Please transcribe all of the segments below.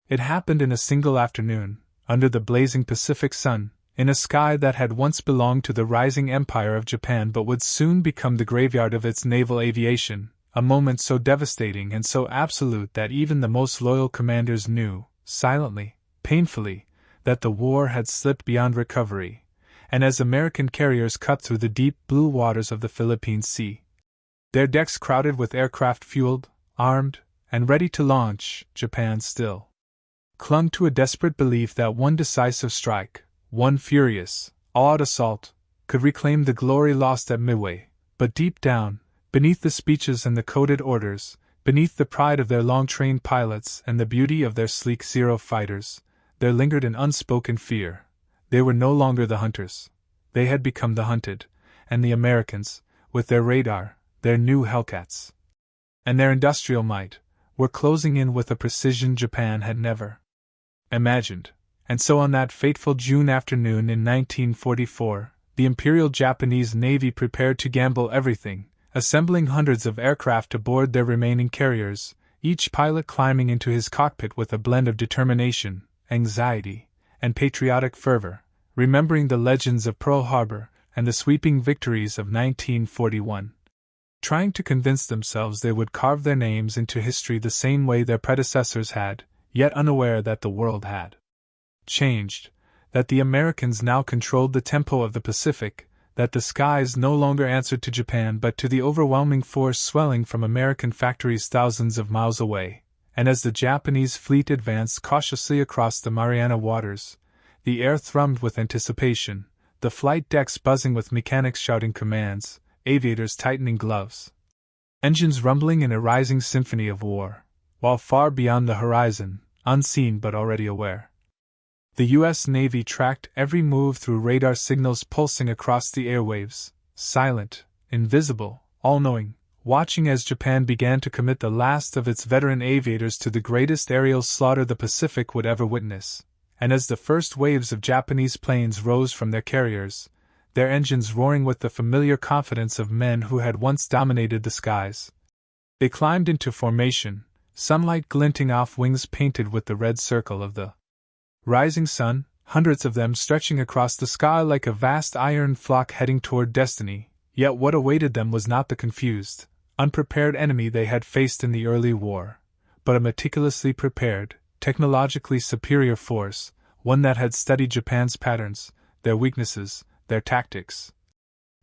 It happened in a single afternoon, under the blazing Pacific sun, in a sky that had once belonged to the rising empire of Japan but would soon become the graveyard of its naval aviation, a moment so devastating and so absolute that even the most loyal commanders knew, silently, painfully, that the war had slipped beyond recovery, and as American carriers cut through the deep blue waters of the Philippine Sea, their decks crowded with aircraft fueled, armed, and ready to launch, Japan still clung to a desperate belief that one decisive strike, one furious, all-out assault, could reclaim the glory lost at Midway. But deep down, beneath the speeches and the coded orders, beneath the pride of their long-trained pilots and the beauty of their sleek Zero fighters, there lingered an unspoken fear. They were no longer the hunters. They had become the hunted, and the Americans, with their radar, their new Hellcats, and their industrial might, were closing in with a precision Japan had never imagined. And so on that fateful June afternoon in 1944, the Imperial Japanese Navy prepared to gamble everything, assembling hundreds of aircraft aboard their remaining carriers, each pilot climbing into his cockpit with a blend of determination, anxiety, and patriotic fervor, remembering the legends of Pearl Harbor and the sweeping victories of 1941. Trying to convince themselves they would carve their names into history the same way their predecessors had, yet unaware that the world had changed, that the Americans now controlled the tempo of the Pacific, that the skies no longer answered to Japan but to the overwhelming force swelling from American factories thousands of miles away, and as the Japanese fleet advanced cautiously across the Mariana waters, the air thrummed with anticipation, the flight decks buzzing with mechanics shouting commands, aviators tightening gloves, engines rumbling in a rising symphony of war, while far beyond the horizon, unseen but already aware, the U.S. Navy tracked every move through radar signals pulsing across the airwaves, silent, invisible, all-knowing, watching as Japan began to commit the last of its veteran aviators to the greatest aerial slaughter the Pacific would ever witness, and as the first waves of Japanese planes rose from their carriers, their engines roaring with the familiar confidence of men who had once dominated the skies, they climbed into formation, sunlight glinting off wings painted with the red circle of the rising sun, hundreds of them stretching across the sky like a vast iron flock heading toward destiny. Yet what awaited them was not the confused, unprepared enemy they had faced in the early war, but a meticulously prepared, technologically superior force, one that had studied Japan's patterns, their weaknesses, their tactics,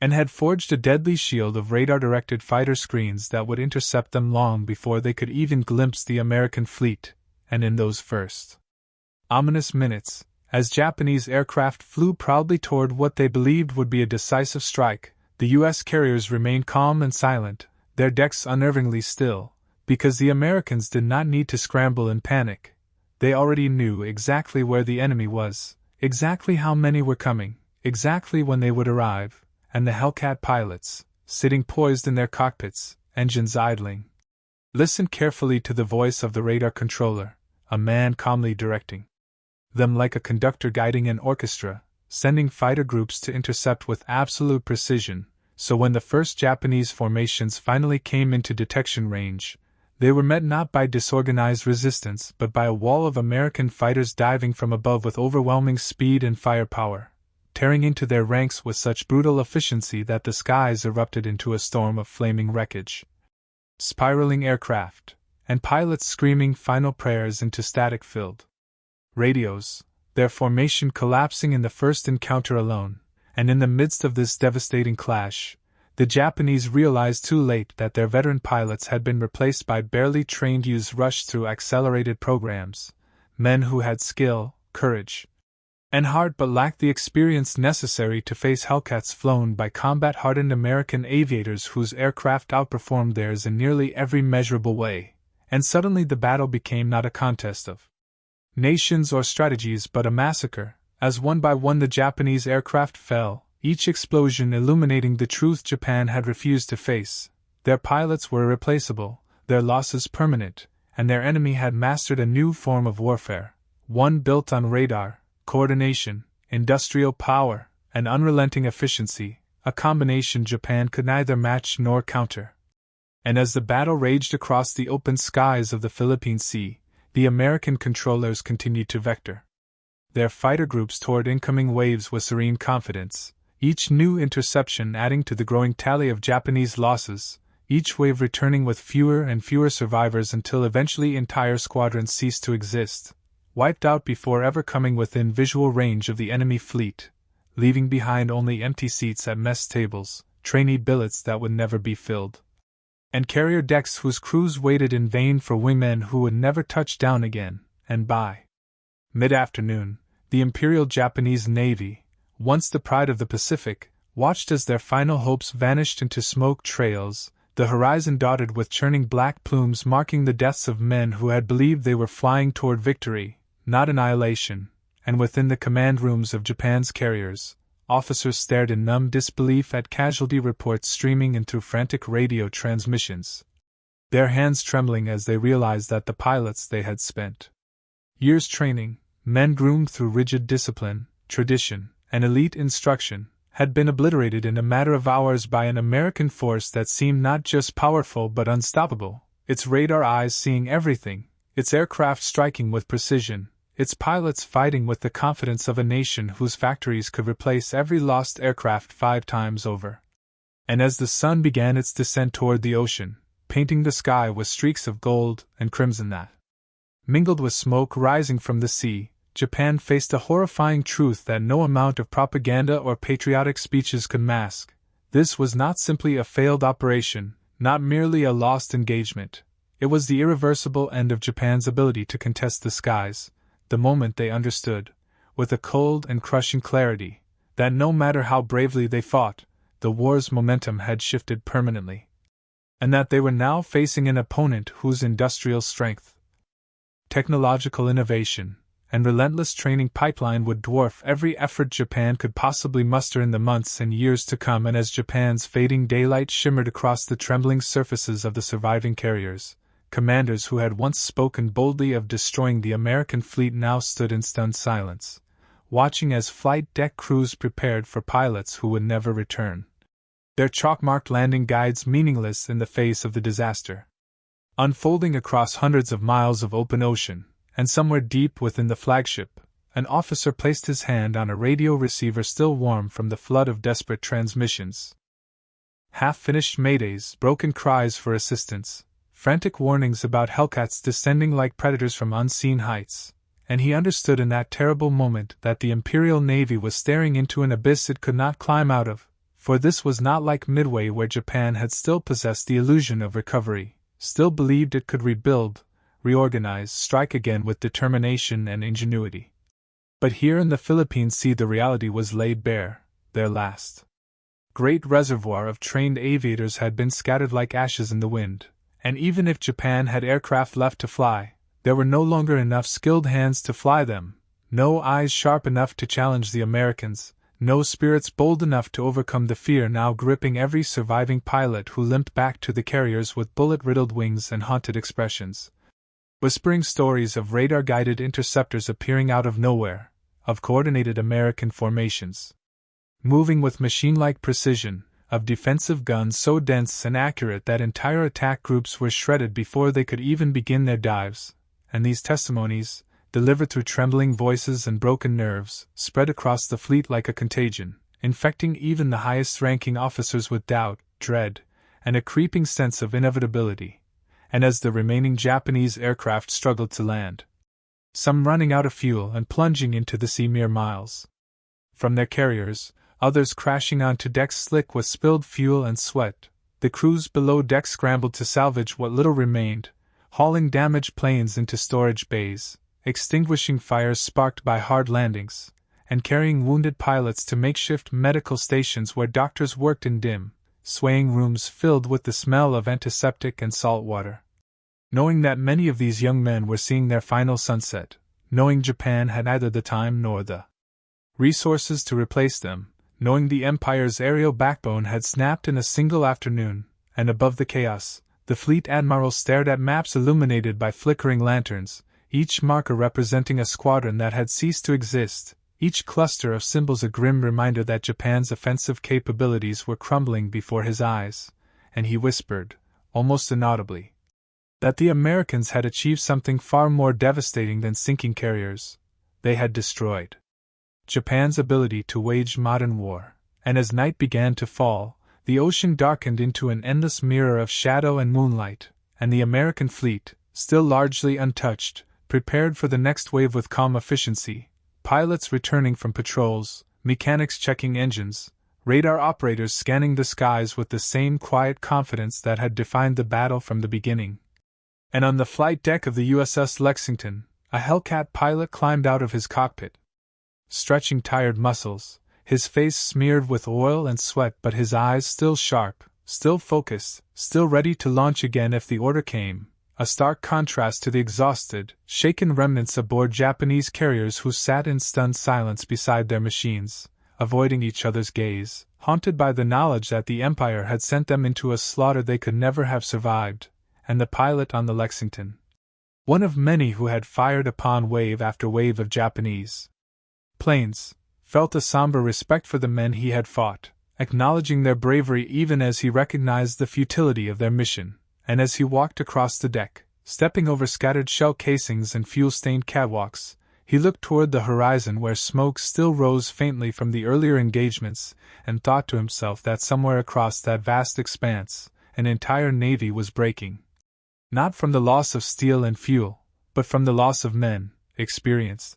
and had forged a deadly shield of radar-directed fighter screens that would intercept them long before they could even glimpse the American fleet. And in those first ominous minutes, as Japanese aircraft flew proudly toward what they believed would be a decisive strike, the U.S. carriers remained calm and silent, their decks unnervingly still, because the Americans did not need to scramble in panic. They already knew exactly where the enemy was, exactly how many were coming, exactly when they would arrive, and the Hellcat pilots, sitting poised in their cockpits, engines idling, listened carefully to the voice of the radar controller, a man calmly directing them like a conductor guiding an orchestra, sending fighter groups to intercept with absolute precision. So when the first Japanese formations finally came into detection range, they were met not by disorganized resistance but by a wall of American fighters diving from above with overwhelming speed and firepower, tearing into their ranks with such brutal efficiency that the skies erupted into a storm of flaming wreckage, spiraling aircraft, and pilots screaming final prayers into static-filled radios, their formation collapsing in the first encounter alone. And in the midst of this devastating clash, the Japanese realized too late that their veteran pilots had been replaced by barely trained youths rushed through accelerated programs, men who had skill, courage, and heart but lacked the experience necessary to face Hellcats flown by combat-hardened American aviators whose aircraft outperformed theirs in nearly every measurable way. And suddenly the battle became not a contest of nations or strategies but a massacre, as one by one the Japanese aircraft fell, each explosion illuminating the truth Japan had refused to face. Their pilots were irreplaceable, their losses permanent, and their enemy had mastered a new form of warfare, one built on radar, coordination, industrial power, and unrelenting efficiency, a combination Japan could neither match nor counter. And as the battle raged across the open skies of the Philippine Sea, The American controllers continued to vector their fighter groups toward incoming waves with serene confidence, each new interception adding to the growing tally of Japanese losses, each wave returning with fewer and fewer survivors until eventually entire squadrons ceased to exist, wiped out before ever coming within visual range of the enemy fleet, leaving behind only empty seats at mess tables, trainee billets that would never be filled, and carrier decks whose crews waited in vain for wingmen who would never touch down again. And by mid-afternoon, the Imperial Japanese Navy, once the pride of the Pacific, watched as their final hopes vanished into smoke trails, the horizon dotted with churning black plumes marking the deaths of men who had believed they were flying toward victory, not annihilation, and within the command rooms of Japan's carriers, officers stared in numb disbelief at casualty reports streaming in through frantic radio transmissions, their hands trembling as they realized that the pilots they had spent years training, men groomed through rigid discipline, tradition, and elite instruction, had been obliterated in a matter of hours by an American force that seemed not just powerful but unstoppable, its radar eyes seeing everything, its aircraft striking with precision, its pilots fighting with the confidence of a nation whose factories could replace every lost aircraft 5 times over. And as the sun began its descent toward the ocean, painting the sky with streaks of gold and crimson that mingled with smoke rising from the sea, Japan faced a horrifying truth that no amount of propaganda or patriotic speeches could mask. This was not simply a failed operation, not merely a lost engagement. It was the irreversible end of Japan's ability to contest the skies, the moment they understood, with a cold and crushing clarity, that no matter how bravely they fought, the war's momentum had shifted permanently, and that they were now facing an opponent whose industrial strength, technological innovation, and relentless training pipeline would dwarf every effort Japan could possibly muster in the months and years to come. And as Japan's fading daylight shimmered across the trembling surfaces of the surviving carriers, commanders who had once spoken boldly of destroying the American fleet now stood in stunned silence, watching as flight deck crews prepared for pilots who would never return, their chalk-marked landing guides meaningless in the face of the disaster. Unfolding across hundreds of miles of open ocean, and somewhere deep within the flagship, an officer placed his hand on a radio receiver still warm from the flood of desperate transmissions. Half-finished maydays, broken cries for assistance, frantic warnings about Hellcats descending like predators from unseen heights, and he understood in that terrible moment that the Imperial Navy was staring into an abyss it could not climb out of, for this was not like Midway, where Japan had still possessed the illusion of recovery, still believed it could rebuild, reorganize, strike again with determination and ingenuity. But here in the Philippine Sea the reality was laid bare. Their last great reservoir of trained aviators had been scattered like ashes in the wind, and even if Japan had aircraft left to fly, there were no longer enough skilled hands to fly them, no eyes sharp enough to challenge the Americans, no spirits bold enough to overcome the fear now gripping every surviving pilot who limped back to the carriers with bullet-riddled wings and haunted expressions, whispering stories of radar-guided interceptors appearing out of nowhere, of coordinated American formations, moving with machine-like precision, of defensive guns so dense and accurate that entire attack groups were shredded before they could even begin their dives, and these testimonies, delivered through trembling voices and broken nerves, spread across the fleet like a contagion, infecting even the highest-ranking officers with doubt, dread, and a creeping sense of inevitability. And as the remaining Japanese aircraft struggled to land, some running out of fuel and plunging into the sea mere miles from their carriers, others crashing onto decks slick with spilled fuel and sweat, the crews below deck scrambled to salvage what little remained, hauling damaged planes into storage bays, extinguishing fires sparked by hard landings, and carrying wounded pilots to makeshift medical stations where doctors worked in dim, swaying rooms filled with the smell of antiseptic and salt water. Knowing that many of these young men were seeing their final sunset, knowing Japan had neither the time nor the resources to replace them, knowing the Empire's aerial backbone had snapped in a single afternoon, and above the chaos, the fleet admiral stared at maps illuminated by flickering lanterns, each marker representing a squadron that had ceased to exist, each cluster of symbols a grim reminder that Japan's offensive capabilities were crumbling before his eyes, and he whispered, almost inaudibly, That the Americans had achieved something far more devastating than sinking carriers. They had destroyed Japan's ability to wage modern war, and as night began to fall, the ocean darkened into an endless mirror of shadow and moonlight, and the American fleet, still largely untouched, prepared for the next wave with calm efficiency, pilots returning from patrols, mechanics checking engines, radar operators scanning the skies with the same quiet confidence that had defined the battle from the beginning. And on the flight deck of the USS Lexington, a Hellcat pilot climbed out of his cockpit. Stretching tired muscles, his face smeared with oil and sweat but his eyes still sharp, still focused, still ready to launch again if the order came, a stark contrast to the exhausted, shaken remnants aboard Japanese carriers who sat in stunned silence beside their machines, avoiding each other's gaze, haunted by the knowledge that the Empire had sent them into a slaughter they could never have survived, and the pilot on the Lexington, one of many who had fired upon wave after wave of Japanese planes, felt a somber respect for the men he had fought, acknowledging their bravery even as he recognized the futility of their mission, and as he walked across the deck, stepping over scattered shell casings and fuel-stained catwalks, he looked toward the horizon where smoke still rose faintly from the earlier engagements, and thought to himself that somewhere across that vast expanse, an entire navy was breaking. Not from the loss of steel and fuel, but from the loss of men, experienced,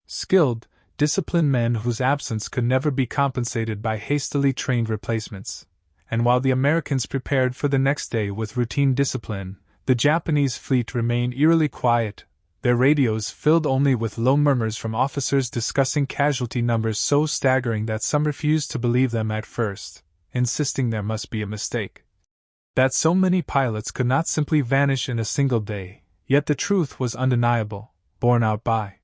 skilled, disciplined men whose absence could never be compensated by hastily trained replacements. And while the Americans prepared for the next day with routine discipline, the Japanese fleet remained eerily quiet, their radios filled only with low murmurs from officers discussing casualty numbers so staggering that some refused to believe them at first, insisting there must be a mistake. That so many pilots could not simply vanish in a single day, yet the truth was undeniable, borne out by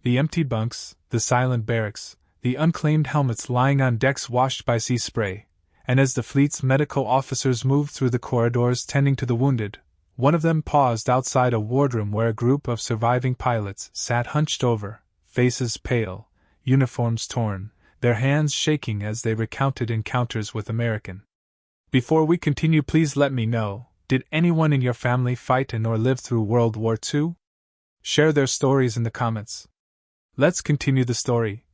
the empty bunks, the silent barracks, the unclaimed helmets lying on decks washed by sea spray, and as the fleet's medical officers moved through the corridors tending to the wounded, one of them paused outside a wardroom where a group of surviving pilots sat hunched over, faces pale, uniforms torn, their hands shaking as they recounted encounters with American. Before we continue, please let me know, did anyone in your family fight in or live through World War II? Share their stories in the comments. Let's continue the story.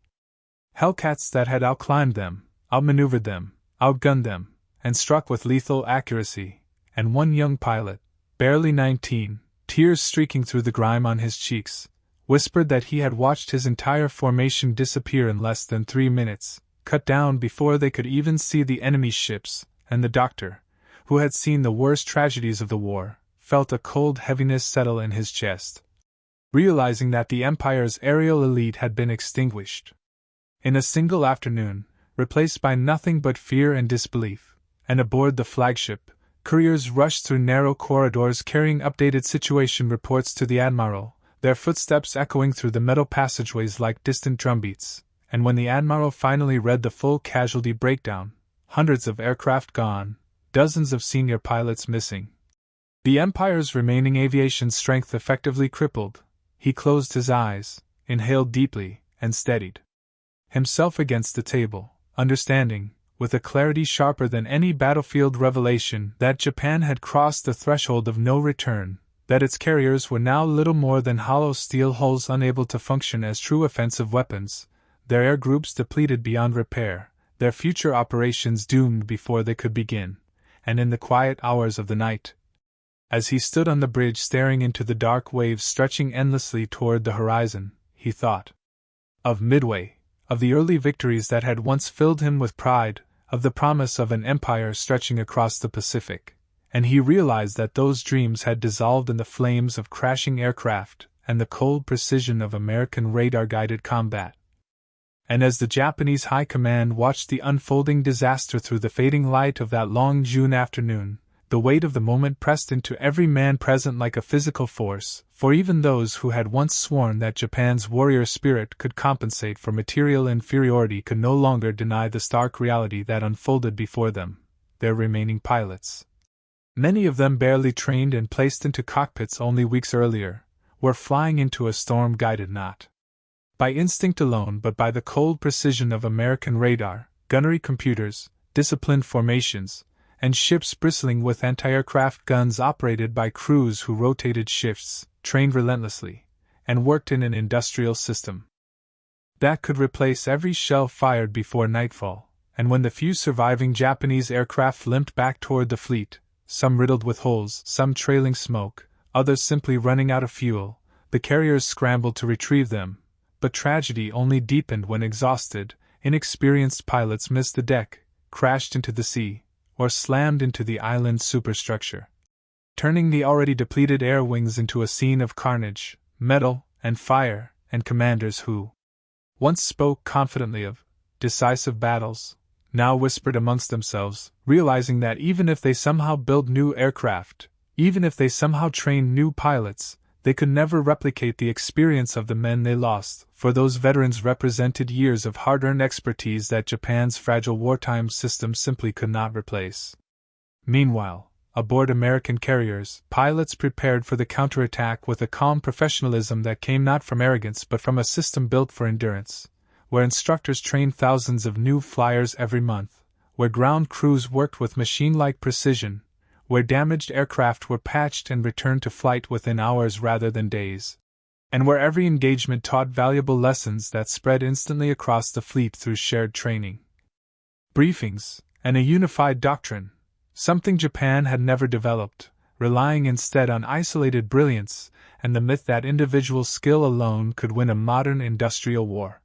Hellcats that had outclimbed them, outmaneuvered them, outgunned them, and struck with lethal accuracy, and one young pilot, barely 19, tears streaking through the grime on his cheeks, whispered that he had watched his entire formation disappear in less than 3 minutes, cut down before they could even see the enemy's ships, and the doctor, who had seen the worst tragedies of the war, felt a cold heaviness settle in his chest, realizing that the Empire's aerial elite had been extinguished in a single afternoon, replaced by nothing but fear and disbelief, and aboard the flagship, couriers rushed through narrow corridors carrying updated situation reports to the admiral, their footsteps echoing through the metal passageways like distant drumbeats, and when the admiral finally read the full casualty breakdown, hundreds of aircraft gone, dozens of senior pilots missing, the Empire's remaining aviation strength effectively crippled, he closed his eyes, inhaled deeply, and steadied himself against the table, understanding, with a clarity sharper than any battlefield revelation, that Japan had crossed the threshold of no return, that its carriers were now little more than hollow steel hulls unable to function as true offensive weapons, their air groups depleted beyond repair, their future operations doomed before they could begin, and in the quiet hours of the night, as he stood on the bridge staring into the dark waves stretching endlessly toward the horizon, he thought of Midway, of the early victories that had once filled him with pride, of the promise of an empire stretching across the Pacific, and he realized that those dreams had dissolved in the flames of crashing aircraft and the cold precision of American radar-guided combat. And as the Japanese High Command watched the unfolding disaster through the fading light of that long June afternoon, the weight of the moment pressed into every man present like a physical force, for even those who had once sworn that Japan's warrior spirit could compensate for material inferiority could no longer deny the stark reality that unfolded before them, their remaining pilots, many of them barely trained and placed into cockpits only weeks earlier, were flying into a storm guided not by instinct alone but by the cold precision of American radar, gunnery computers, disciplined formations, and ships bristling with anti-aircraft guns operated by crews who rotated shifts, trained relentlessly, and worked in an industrial system that could replace every shell fired before nightfall. And when the few surviving Japanese aircraft limped back toward the fleet, some riddled with holes, some trailing smoke, others simply running out of fuel, the carriers scrambled to retrieve them. But tragedy only deepened when exhausted, inexperienced pilots missed the deck, crashed into the sea, or slammed into the island's superstructure, turning the already depleted air wings into a scene of carnage, metal, and fire. And commanders who once spoke confidently of decisive battles now whispered amongst themselves, realizing that even if they somehow built new aircraft, even if they somehow trained new pilots, they could never replicate the experience of the men they lost, for those veterans represented years of hard-earned expertise that Japan's fragile wartime system simply could not replace. Meanwhile, aboard American carriers, pilots prepared for the counterattack with a calm professionalism that came not from arrogance but from a system built for endurance, where instructors trained thousands of new flyers every month, where ground crews worked with machine-like precision, where damaged aircraft were patched and returned to flight within hours rather than days, and where every engagement taught valuable lessons that spread instantly across the fleet through shared training, briefings, and a unified doctrine, something Japan had never developed, relying instead on isolated brilliance and the myth that individual skill alone could win a modern industrial war.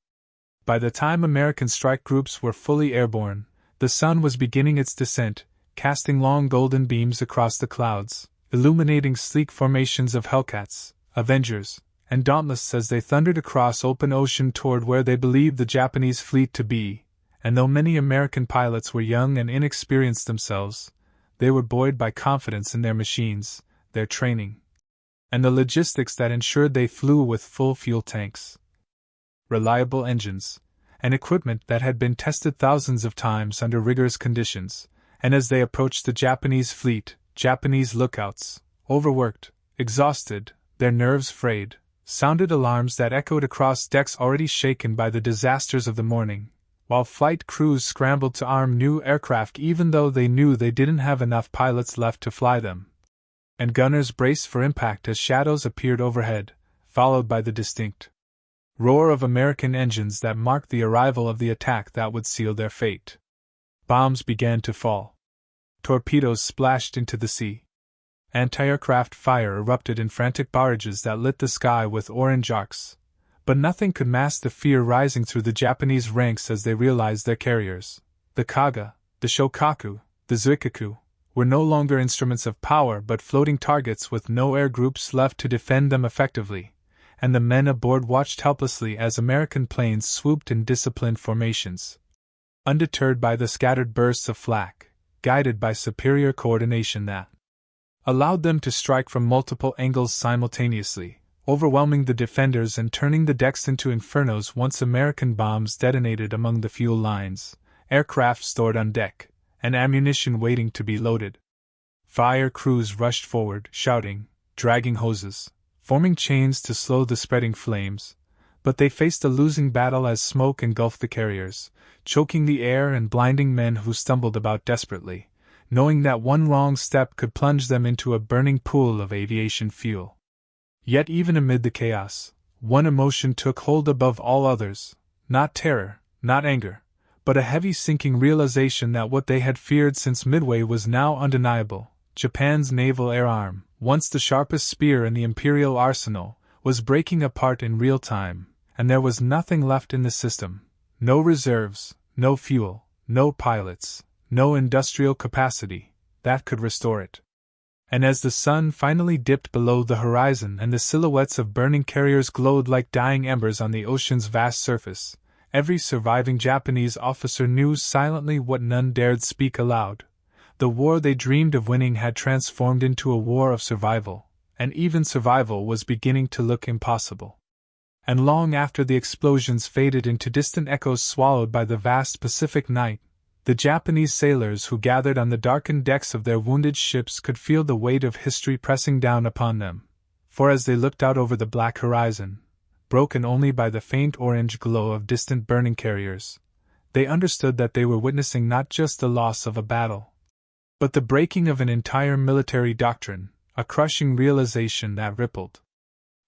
By the time American strike groups were fully airborne, the sun was beginning its descent, casting long golden beams across the clouds, illuminating sleek formations of Hellcats, Avengers, and Dauntless as they thundered across open ocean toward where they believed the Japanese fleet to be. And though many American pilots were young and inexperienced themselves, they were buoyed by confidence in their machines, their training, and the logistics that ensured they flew with full fuel tanks, reliable engines, and equipment that had been tested thousands of times under rigorous conditions. And as they approached the Japanese fleet, Japanese lookouts, overworked, exhausted, their nerves frayed, sounded alarms that echoed across decks already shaken by the disasters of the morning, while flight crews scrambled to arm new aircraft even though they knew they didn't have enough pilots left to fly them. And gunners braced for impact as shadows appeared overhead, followed by the distinct roar of American engines that marked the arrival of the attack that would seal their fate. Bombs began to fall. Torpedoes splashed into the sea. Anti-aircraft fire erupted in frantic barrages that lit the sky with orange arcs. But nothing could mask the fear rising through the Japanese ranks as they realized their carriers, the Kaga, the Shokaku, the Zuikaku, were no longer instruments of power but floating targets with no air groups left to defend them effectively, and the men aboard watched helplessly as American planes swooped in disciplined formations, undeterred by the scattered bursts of flak, guided by superior coordination that allowed them to strike from multiple angles simultaneously, overwhelming the defenders and turning the decks into infernos once American bombs detonated among the fuel lines, aircraft stored on deck, and ammunition waiting to be loaded. Fire crews rushed forward, shouting, dragging hoses, forming chains to slow the spreading flames, but they faced a losing battle as smoke engulfed the carriers, choking the air and blinding men who stumbled about desperately, knowing that one wrong step could plunge them into a burning pool of aviation fuel. Yet even amid the chaos, one emotion took hold above all others, not terror, not anger, but a heavy sinking realization that what they had feared since Midway was now undeniable. Japan's naval air arm, once the sharpest spear in the imperial arsenal, was breaking apart in real time, and there was nothing left in the system, no reserves, no fuel, no pilots, no industrial capacity, that could restore it. And as the sun finally dipped below the horizon and the silhouettes of burning carriers glowed like dying embers on the ocean's vast surface, every surviving Japanese officer knew silently what none dared speak aloud. The war they dreamed of winning had transformed into a war of survival, and even survival was beginning to look impossible. And long after the explosions faded into distant echoes swallowed by the vast Pacific night, the Japanese sailors who gathered on the darkened decks of their wounded ships could feel the weight of history pressing down upon them, for as they looked out over the black horizon, broken only by the faint orange glow of distant burning carriers, they understood that they were witnessing not just the loss of a battle, but the breaking of an entire military doctrine, a crushing realization that rippled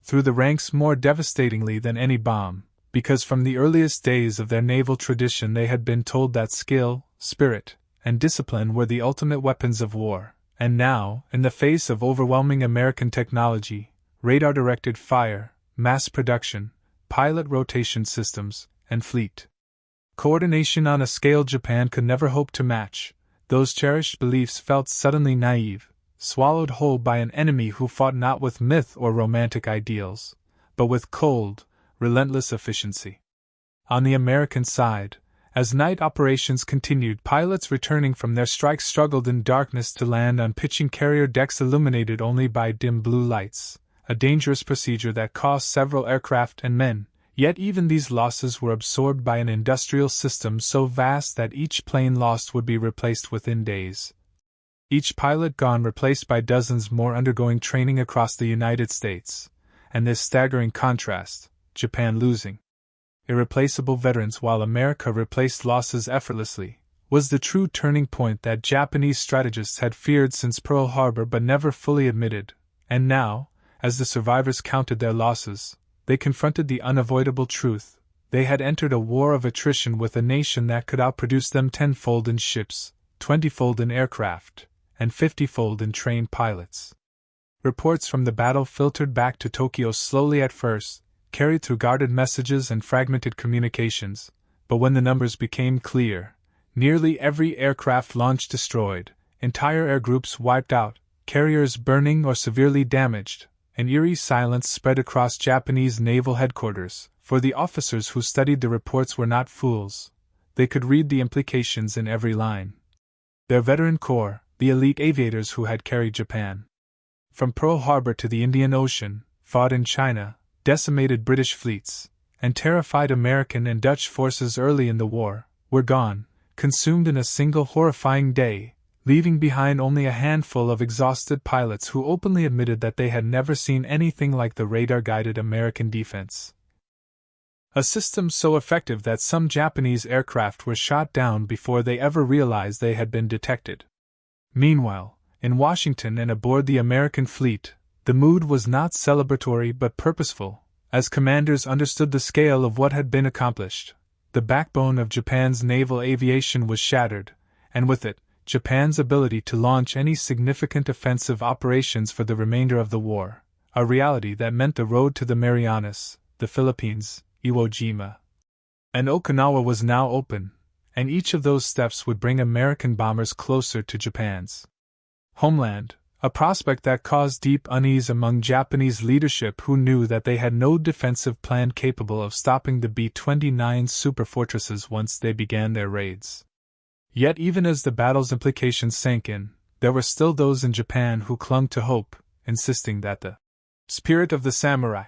through the ranks more devastatingly than any bomb, because from the earliest days of their naval tradition they had been told that skill, spirit, and discipline were the ultimate weapons of war, and now, in the face of overwhelming American technology, radar-directed fire, mass production, pilot rotation systems, and fleet coordination on a scale Japan could never hope to match, those cherished beliefs felt suddenly naive, swallowed whole by an enemy who fought not with myth or romantic ideals, but with cold, relentless efficiency. On the American side, as night operations continued, pilots returning from their strikes struggled in darkness to land on pitching carrier decks illuminated only by dim blue lights, a dangerous procedure that cost several aircraft and men, yet even these losses were absorbed by an industrial system so vast that each plane lost would be replaced within days. Each pilot gone replaced by dozens more undergoing training across the United States, and this staggering contrast, Japan losing irreplaceable veterans while America replaced losses effortlessly, was the true turning point that Japanese strategists had feared since Pearl Harbor but never fully admitted, and now, as the survivors counted their losses, they confronted the unavoidable truth: they had entered a war of attrition with a nation that could outproduce them tenfold in ships, 20-fold in aircraft, and 50-fold in trained pilots. Reports from the battle filtered back to Tokyo slowly at first, carried through guarded messages and fragmented communications, but when the numbers became clear, nearly every aircraft launch destroyed, entire air groups wiped out, carriers burning or severely damaged, an eerie silence spread across Japanese naval headquarters, for the officers who studied the reports were not fools. They could read the implications in every line. Their veteran corps, the elite aviators who had carried Japan from Pearl Harbor to the Indian Ocean, fought in China, decimated British fleets, and terrified American and Dutch forces early in the war, were gone, consumed in a single horrifying day, leaving behind only a handful of exhausted pilots who openly admitted that they had never seen anything like the radar-guided American defense. A system so effective that some Japanese aircraft were shot down before they ever realized they had been detected. Meanwhile, in Washington and aboard the American fleet, the mood was not celebratory but purposeful, as commanders understood the scale of what had been accomplished. The backbone of Japan's naval aviation was shattered, and with it, Japan's ability to launch any significant offensive operations for the remainder of the war, a reality that meant the road to the Marianas, the Philippines, Iwo Jima, and Okinawa was now open, and each of those steps would bring American bombers closer to Japan's homeland, a prospect that caused deep unease among Japanese leadership who knew that they had no defensive plan capable of stopping the B-29 superfortresses once they began their raids. Yet even as the battle's implications sank in, there were still those in Japan who clung to hope, insisting that the spirit of the samurai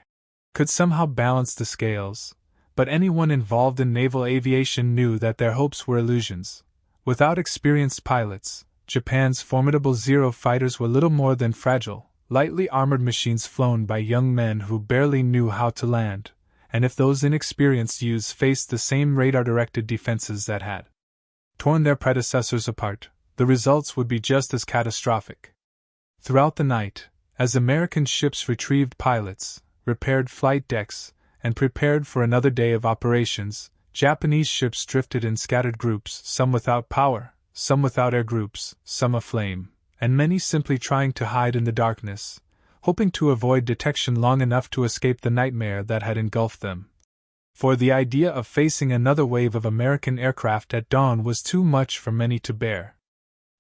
could somehow balance the scales, but anyone involved in naval aviation knew that their hopes were illusions. Without experienced pilots, Japan's formidable Zero fighters were little more than fragile, lightly armored machines flown by young men who barely knew how to land, and if those inexperienced youths faced the same radar-directed defenses that had torn their predecessors apart, the results would be just as catastrophic. Throughout the night, as American ships retrieved pilots, repaired flight decks, and prepared for another day of operations, Japanese ships drifted in scattered groups, some without power, some without air groups, some aflame, and many simply trying to hide in the darkness, hoping to avoid detection long enough to escape the nightmare that had engulfed them. For the idea of facing another wave of American aircraft at dawn was too much for many to bear.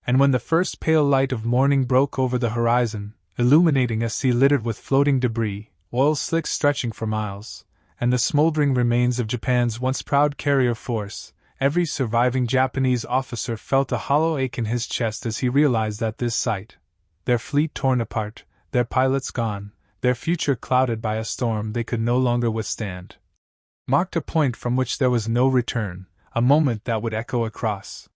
And when the first pale light of morning broke over the horizon, illuminating a sea littered with floating debris, oil slicks stretching for miles, and the smoldering remains of Japan's once proud carrier force, every surviving Japanese officer felt a hollow ache in his chest as he realized that this sight, their fleet torn apart, their pilots gone, their future clouded by a storm they could no longer withstand, marked a point from which there was no return, a moment that would echo across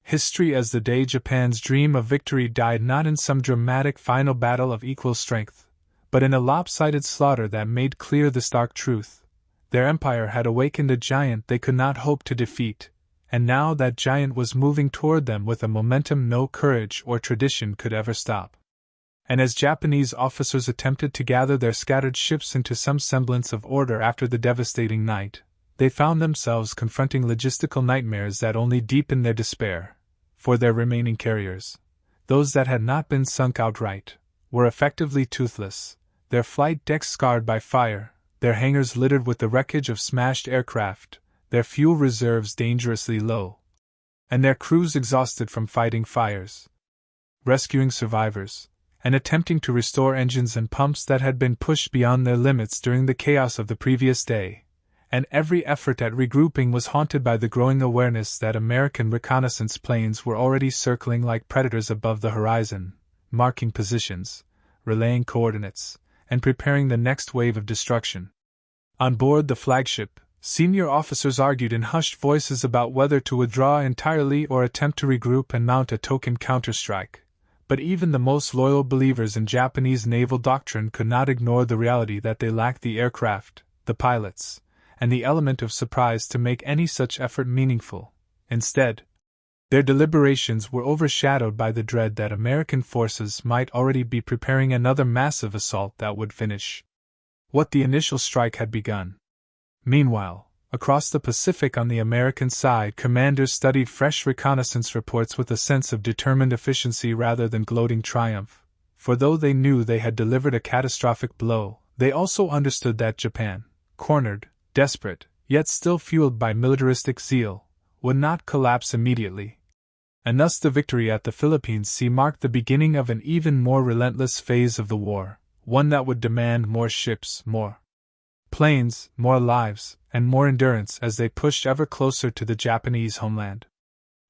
history as the day Japan's dream of victory died not in some dramatic final battle of equal strength, but in a lopsided slaughter that made clear the stark truth: their empire had awakened a giant they could not hope to defeat, and now that giant was moving toward them with a momentum no courage or tradition could ever stop. And as Japanese officers attempted to gather their scattered ships into some semblance of order after the devastating night, they found themselves confronting logistical nightmares that only deepened their despair. For their remaining carriers, those that had not been sunk outright, were effectively toothless, their flight decks scarred by fire, their hangars littered with the wreckage of smashed aircraft, their fuel reserves dangerously low, and their crews exhausted from fighting fires, rescuing survivors, and attempting to restore engines and pumps that had been pushed beyond their limits during the chaos of the previous day. And every effort at regrouping was haunted by the growing awareness that American reconnaissance planes were already circling like predators above the horizon, marking positions, relaying coordinates, and preparing the next wave of destruction. On board the flagship, senior officers argued in hushed voices about whether to withdraw entirely or attempt to regroup and mount a token counterstrike. But even the most loyal believers in Japanese naval doctrine could not ignore the reality that they lacked the aircraft, the pilots, and the element of surprise to make any such effort meaningful. Instead, their deliberations were overshadowed by the dread that American forces might already be preparing another massive assault that would finish what the initial strike had begun. Meanwhile, across the Pacific on the American side, commanders studied fresh reconnaissance reports with a sense of determined efficiency rather than gloating triumph, for though they knew they had delivered a catastrophic blow, they also understood that Japan, cornered, desperate, yet still fueled by militaristic zeal, would not collapse immediately. And thus the victory at the Philippine Sea marked the beginning of an even more relentless phase of the war, one that would demand more ships, more planes, more lives, and more endurance as they pushed ever closer to the Japanese homeland.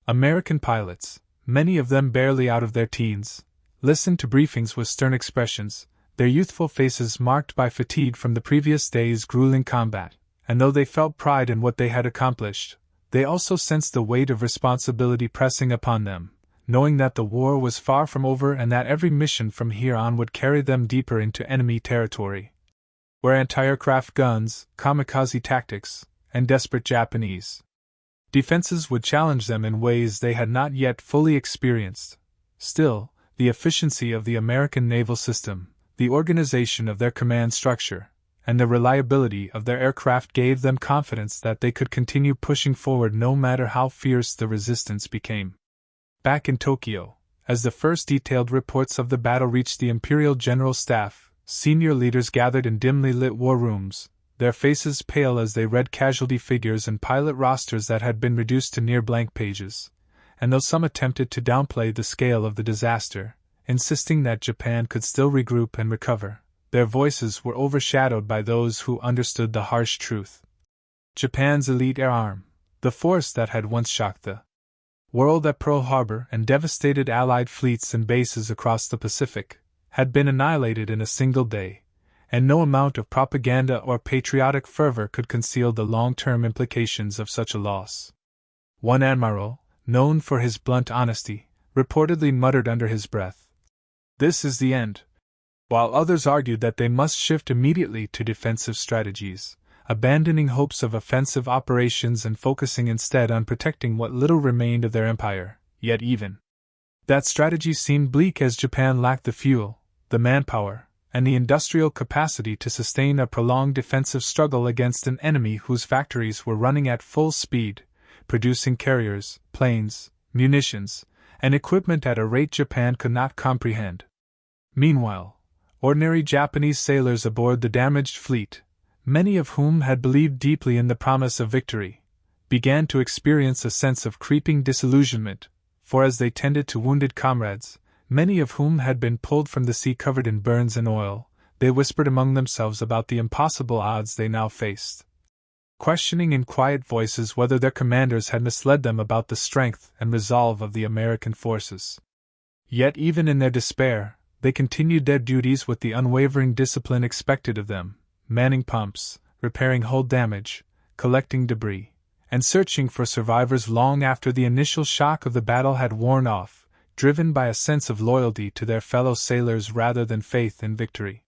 American pilots, many of them barely out of their teens, listened to briefings with stern expressions, their youthful faces marked by fatigue from the previous day's grueling combat. And though they felt pride in what they had accomplished, they also sensed the weight of responsibility pressing upon them, knowing that the war was far from over and that every mission from here on would carry them deeper into enemy territory, where anti-aircraft guns, kamikaze tactics, and desperate Japanese defenses would challenge them in ways they had not yet fully experienced. Still, the efficiency of the American naval system, the organization of their command structure, and the reliability of their aircraft gave them confidence that they could continue pushing forward no matter how fierce the resistance became. Back in Tokyo, as the first detailed reports of the battle reached the Imperial General Staff, senior leaders gathered in dimly lit war rooms, their faces pale as they read casualty figures and pilot rosters that had been reduced to near blank pages. And though some attempted to downplay the scale of the disaster, insisting that Japan could still regroup and recover, their voices were overshadowed by those who understood the harsh truth. Japan's elite air arm, the force that had once shocked the world at Pearl Harbor and devastated Allied fleets and bases across the Pacific, had been annihilated in a single day, and no amount of propaganda or patriotic fervor could conceal the long-term implications of such a loss. One admiral, known for his blunt honesty, reportedly muttered under his breath, "This is the end," while others argued that they must shift immediately to defensive strategies, abandoning hopes of offensive operations and focusing instead on protecting what little remained of their empire. Yet even that strategy seemed bleak as Japan lacked the fuel, the manpower, and the industrial capacity to sustain a prolonged defensive struggle against an enemy whose factories were running at full speed, producing carriers, planes, munitions, and equipment at a rate Japan could not comprehend. Meanwhile, ordinary Japanese sailors aboard the damaged fleet, many of whom had believed deeply in the promise of victory, began to experience a sense of creeping disillusionment, for as they tended to wounded comrades, many of whom had been pulled from the sea covered in burns and oil, they whispered among themselves about the impossible odds they now faced, questioning in quiet voices whether their commanders had misled them about the strength and resolve of the American forces. Yet even in their despair, they continued their duties with the unwavering discipline expected of them, manning pumps, repairing hull damage, collecting debris, and searching for survivors long after the initial shock of the battle had worn off, driven by a sense of loyalty to their fellow sailors rather than faith in victory.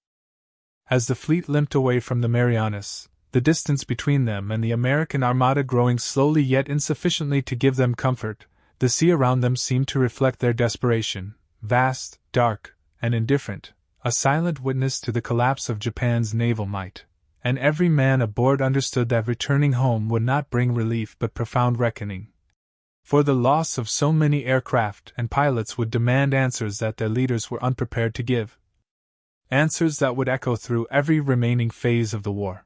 As the fleet limped away from the Marianas, the distance between them and the American armada growing slowly yet insufficiently to give them comfort. The sea around them seemed to reflect their desperation, vast, dark, and indifferent, a silent witness to the collapse of Japan's naval might. And every man aboard understood that returning home would not bring relief but profound reckoning. For the loss of so many aircraft and pilots would demand answers that their leaders were unprepared to give. Answers that would echo through every remaining phase of the war.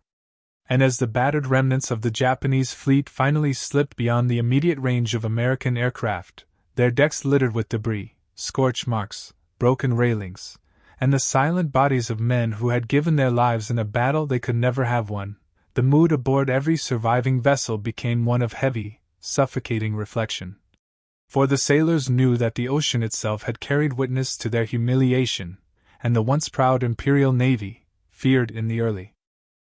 And as the battered remnants of the Japanese fleet finally slipped beyond the immediate range of American aircraft, their decks littered with debris, scorch marks, broken railings, and the silent bodies of men who had given their lives in a battle they could never have won, the mood aboard every surviving vessel became one of heavy, suffocating reflection. For the sailors knew that the ocean itself had carried witness to their humiliation, and the once proud Imperial Navy, feared in the early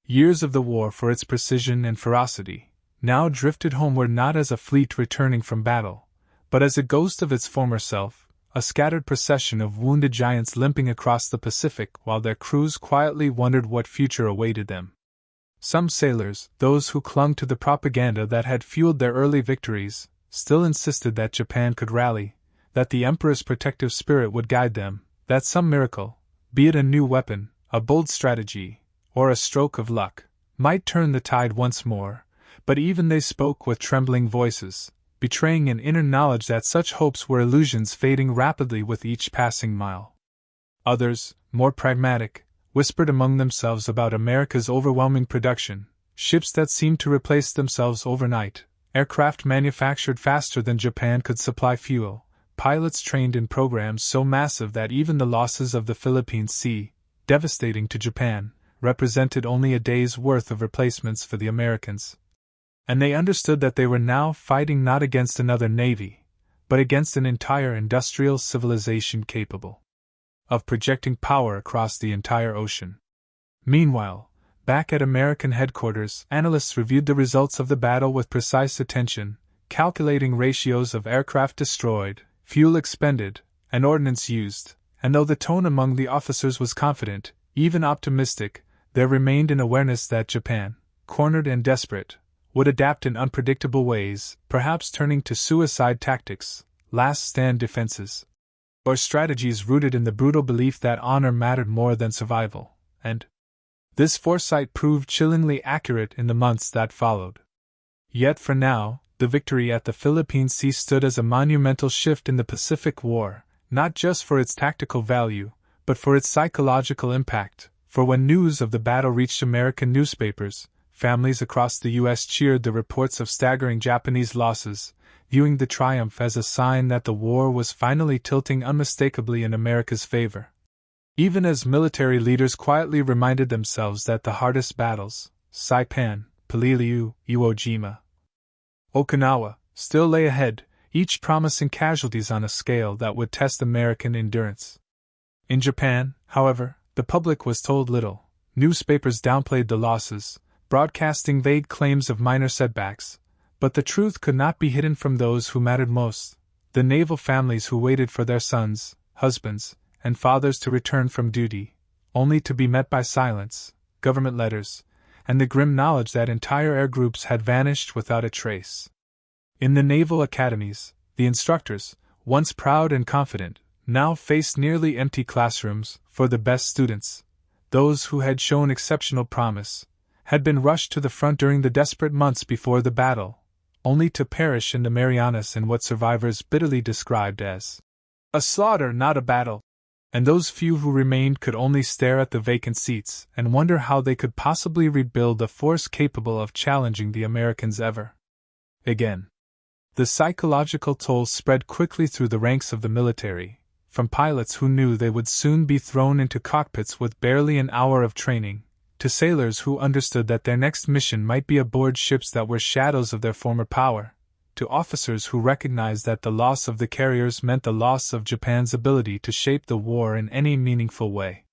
years of the war for its precision and ferocity, now drifted homeward not as a fleet returning from battle, but as a ghost of its former self, a scattered procession of wounded giants limping across the Pacific while their crews quietly wondered what future awaited them. Some sailors, those who clung to the propaganda that had fueled their early victories, still insisted that Japan could rally, that the Emperor's protective spirit would guide them, that some miracle, be it a new weapon, a bold strategy, or a stroke of luck, might turn the tide once more, but even they spoke with trembling voices, betraying an inner knowledge that such hopes were illusions fading rapidly with each passing mile. Others, more pragmatic, whispered among themselves about America's overwhelming production, ships that seemed to replace themselves overnight, aircraft manufactured faster than Japan could supply fuel, pilots trained in programs so massive that even the losses of the Philippine Sea, devastating to Japan, represented only a day's worth of replacements for the Americans. And they understood that they were now fighting not against another navy, but against an entire industrial civilization capable of projecting power across the entire ocean. Meanwhile, back at American headquarters, analysts reviewed the results of the battle with precise attention, calculating ratios of aircraft destroyed, fuel expended, and ordnance used, and though the tone among the officers was confident, even optimistic, there remained an awareness that Japan, cornered and desperate, would adapt in unpredictable ways, perhaps turning to suicide tactics, last-stand defenses, or strategies rooted in the brutal belief that honor mattered more than survival, and this foresight proved chillingly accurate in the months that followed. Yet for now, the victory at the Philippine Sea stood as a monumental shift in the Pacific War, not just for its tactical value, but for its psychological impact, for when news of the battle reached American newspapers, families across the U.S. cheered the reports of staggering Japanese losses, viewing the triumph as a sign that the war was finally tilting unmistakably in America's favor. Even as military leaders quietly reminded themselves that the hardest battles, Saipan, Peleliu, Iwo Jima, Okinawa, still lay ahead, each promising casualties on a scale that would test American endurance. In Japan, however, the public was told little. Newspapers downplayed the losses, broadcasting vague claims of minor setbacks, but the truth could not be hidden from those who mattered most, the naval families who waited for their sons, husbands, and fathers to return from duty, only to be met by silence, government letters, and the grim knowledge that entire air groups had vanished without a trace. In the naval academies, the instructors, once proud and confident, now faced nearly empty classrooms for the best students. Those who had shown exceptional promise had been rushed to the front during the desperate months before the battle, only to perish in the Marianas in what survivors bitterly described as a slaughter, not a battle. And those few who remained could only stare at the vacant seats and wonder how they could possibly rebuild a force capable of challenging the Americans ever again. The psychological toll spread quickly through the ranks of the military, from pilots who knew they would soon be thrown into cockpits with barely an hour of training, to sailors who understood that their next mission might be aboard ships that were shadows of their former power, to officers who recognized that the loss of the carriers meant the loss of Japan's ability to shape the war in any meaningful way.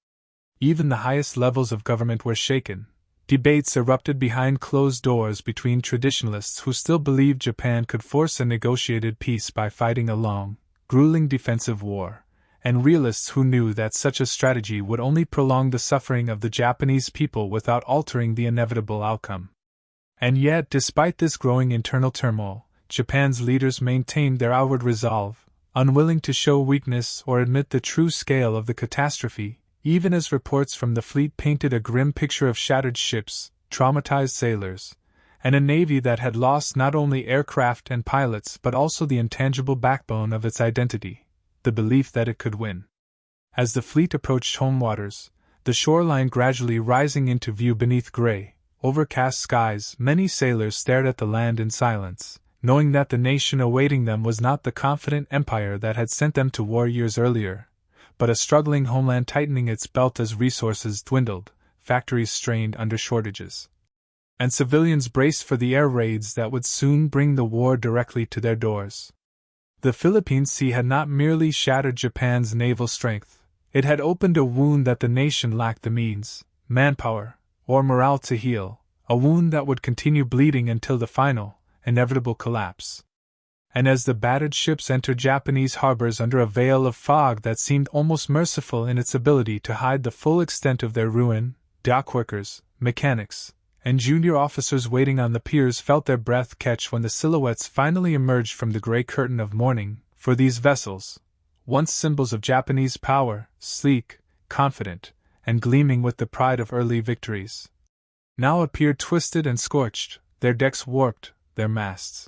Even the highest levels of government were shaken. Debates erupted behind closed doors between traditionalists who still believed Japan could force a negotiated peace by fighting a long, grueling defensive war, and realists who knew that such a strategy would only prolong the suffering of the Japanese people without altering the inevitable outcome. And yet, despite this growing internal turmoil, Japan's leaders maintained their outward resolve, unwilling to show weakness or admit the true scale of the catastrophe, even as reports from the fleet painted a grim picture of shattered ships, traumatized sailors, and a navy that had lost not only aircraft and pilots but also the intangible backbone of its identity, the belief that it could win. As the fleet approached home waters, the shoreline gradually rising into view beneath gray, overcast skies, many sailors stared at the land in silence, knowing that the nation awaiting them was not the confident empire that had sent them to war years earlier, but a struggling homeland tightening its belt as resources dwindled, factories strained under shortages, and civilians braced for the air raids that would soon bring the war directly to their doors. The Philippine Sea had not merely shattered Japan's naval strength, it had opened a wound that the nation lacked the means, manpower, or morale to heal, a wound that would continue bleeding until the final, inevitable collapse. And as the battered ships entered Japanese harbors under a veil of fog that seemed almost merciful in its ability to hide the full extent of their ruin, dockworkers, mechanics, and junior officers waiting on the piers felt their breath catch when the silhouettes finally emerged from the gray curtain of morning, for these vessels, once symbols of Japanese power, sleek, confident, and gleaming with the pride of early victories, now appeared twisted and scorched, their decks warped, their masts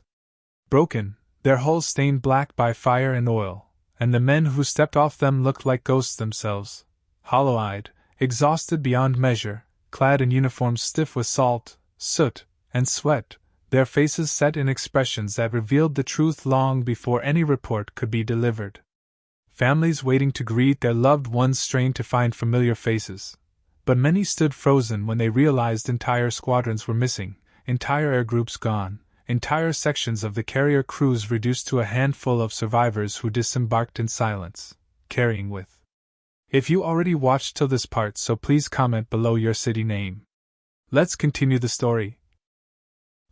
broken, their hulls stained black by fire and oil, and the men who stepped off them looked like ghosts themselves, hollow-eyed, exhausted beyond measure, clad in uniforms stiff with salt, soot, and sweat, their faces set in expressions that revealed the truth long before any report could be delivered. Families waiting to greet their loved ones strained to find familiar faces, but many stood frozen when they realized entire squadrons were missing, entire air groups gone, entire sections of the carrier crews reduced to a handful of survivors who disembarked in silence, carrying with. If you already watched till this part, so please comment below your city name. Let's continue the story.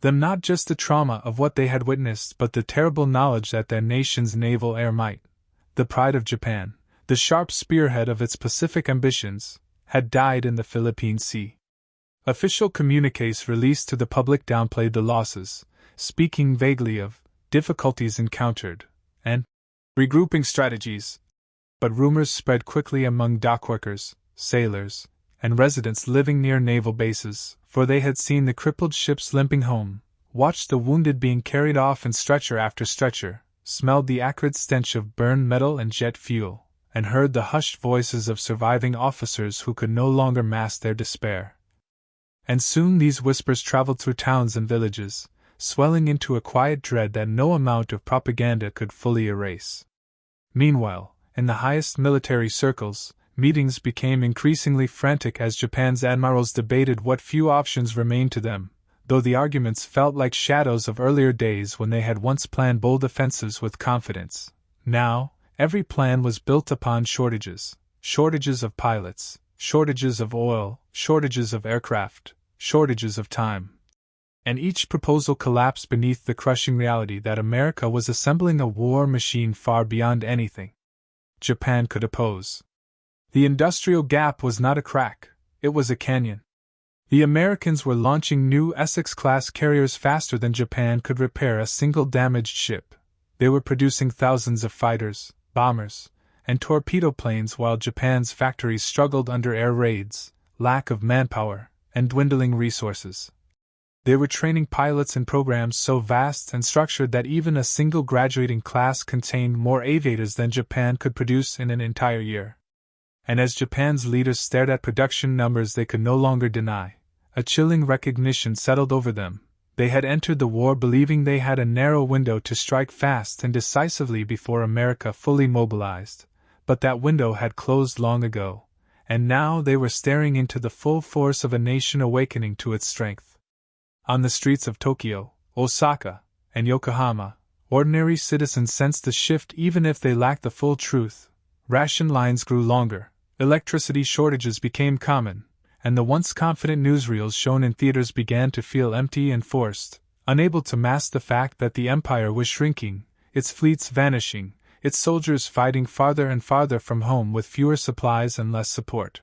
Them not just the trauma of what they had witnessed, but the terrible knowledge that their nation's naval air might, the pride of Japan, the sharp spearhead of its Pacific ambitions, had died in the Philippine Sea. Official communiques released to the public downplayed the losses, speaking vaguely of difficulties encountered and regrouping strategies. But rumors spread quickly among dockworkers, sailors, and residents living near naval bases, for they had seen the crippled ships limping home, watched the wounded being carried off in stretcher after stretcher, smelled the acrid stench of burned metal and jet fuel, and heard the hushed voices of surviving officers who could no longer mask their despair. And soon these whispers traveled through towns and villages, swelling into a quiet dread that no amount of propaganda could fully erase. Meanwhile, in the highest military circles, meetings became increasingly frantic as Japan's admirals debated what few options remained to them, though the arguments felt like shadows of earlier days when they had once planned bold offensives with confidence. Now, every plan was built upon shortages of pilots, shortages of oil, shortages of aircraft, shortages of time. And each proposal collapsed beneath the crushing reality that America was assembling a war machine far beyond anything Japan could oppose. The industrial gap was not a crack, it was a canyon. The Americans were launching new Essex-class carriers faster than Japan could repair a single damaged ship. They were producing thousands of fighters, bombers, and torpedo planes while Japan's factories struggled under air raids, lack of manpower, and dwindling resources. They were training pilots in programs so vast and structured that even a single graduating class contained more aviators than Japan could produce in an entire year. And as Japan's leaders stared at production numbers they could no longer deny, a chilling recognition settled over them. They had entered the war believing they had a narrow window to strike fast and decisively before America fully mobilized, but that window had closed long ago, and now they were staring into the full force of a nation awakening to its strength. On the streets of Tokyo, Osaka, and Yokohama, ordinary citizens sensed the shift even if they lacked the full truth. Ration lines grew longer, electricity shortages became common, and the once confident newsreels shown in theaters began to feel empty and forced, unable to mask the fact that the empire was shrinking, its fleets vanishing, its soldiers fighting farther and farther from home with fewer supplies and less support.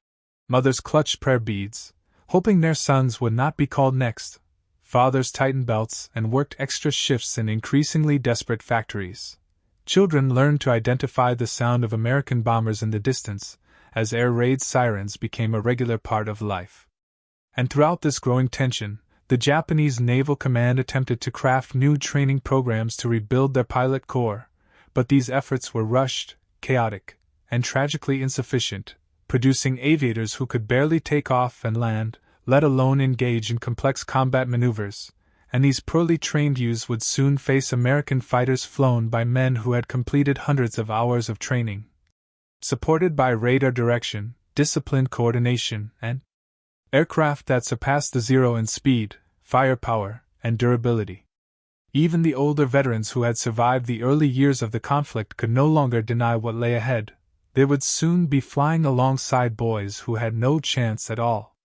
Mothers clutched prayer beads, hoping their sons would not be called next. Fathers tightened belts and worked extra shifts in increasingly desperate factories. Children learned to identify the sound of American bombers in the distance, as air raid sirens became a regular part of life. And throughout this growing tension, the Japanese Naval Command attempted to craft new training programs to rebuild their pilot corps, but these efforts were rushed, chaotic, and tragically insufficient, producing aviators who could barely take off and land, let alone engage in complex combat maneuvers, and these poorly trained youths would soon face American fighters flown by men who had completed hundreds of hours of training. Supported by radar direction, disciplined coordination, and aircraft that surpassed the zero in speed, firepower, and durability. Even the older veterans who had survived the early years of the conflict could no longer deny what lay ahead. They would soon be flying alongside boys who had no chance at all.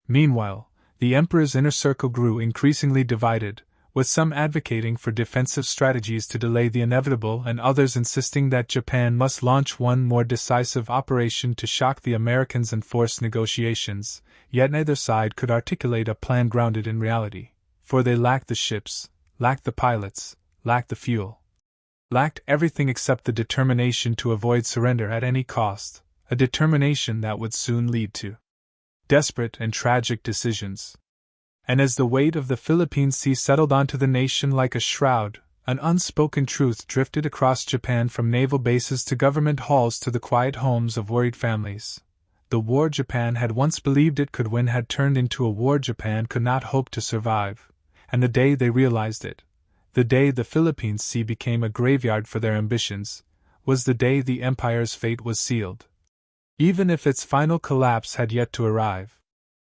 Meanwhile, the Emperor's inner circle grew increasingly divided, with some advocating for defensive strategies to delay the inevitable and others insisting that Japan must launch one more decisive operation to shock the Americans and force negotiations, yet neither side could articulate a plan grounded in reality, for they lacked the ships, lacked the pilots, lacked the fuel. Lacked everything except the determination to avoid surrender at any cost, a determination that would soon lead to desperate and tragic decisions. And as the weight of the Philippine Sea settled onto the nation like a shroud, an unspoken truth drifted across Japan from naval bases to government halls to the quiet homes of worried families. The war Japan had once believed it could win had turned into a war Japan could not hope to survive, and the day they realized it, the day the Philippine Sea became a graveyard for their ambitions, was the day the empire's fate was sealed. Even if its final collapse had yet to arrive.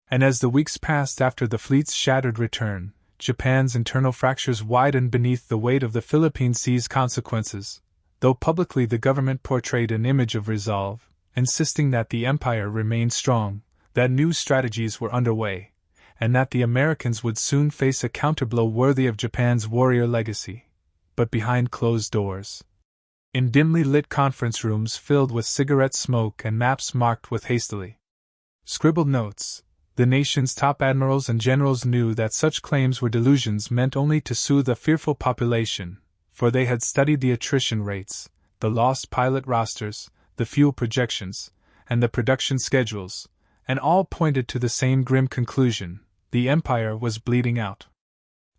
And as the weeks passed after the fleet's shattered return, Japan's internal fractures widened beneath the weight of the Philippine Sea's consequences, though publicly the government portrayed an image of resolve, insisting that the empire remained strong, that new strategies were underway, and that the Americans would soon face a counterblow worthy of Japan's warrior legacy. But behind closed doors, in dimly lit conference rooms filled with cigarette smoke and maps marked with hastily scribbled notes, the nation's top admirals and generals knew that such claims were delusions meant only to soothe a fearful population, for they had studied the attrition rates, the lost pilot rosters, the fuel projections, and the production schedules, and all pointed to the same grim conclusion: the empire was bleeding out.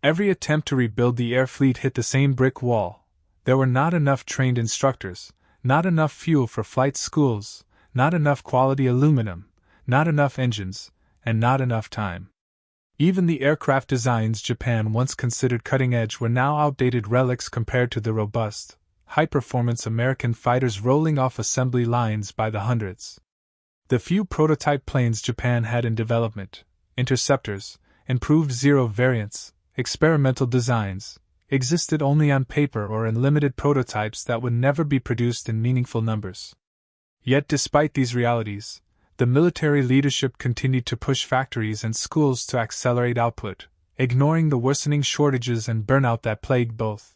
Every attempt to rebuild the air fleet hit the same brick wall. There were not enough trained instructors, not enough fuel for flight schools, not enough quality aluminum, not enough engines, and not enough time. Even the aircraft designs Japan once considered cutting-edge were now outdated relics compared to the robust, high-performance American fighters rolling off assembly lines by the hundreds. The few prototype planes Japan had in development, interceptors, improved zero variants, experimental designs, existed only on paper or in limited prototypes that would never be produced in meaningful numbers. Yet despite these realities, the military leadership continued to push factories and schools to accelerate output, ignoring the worsening shortages and burnout that plagued both.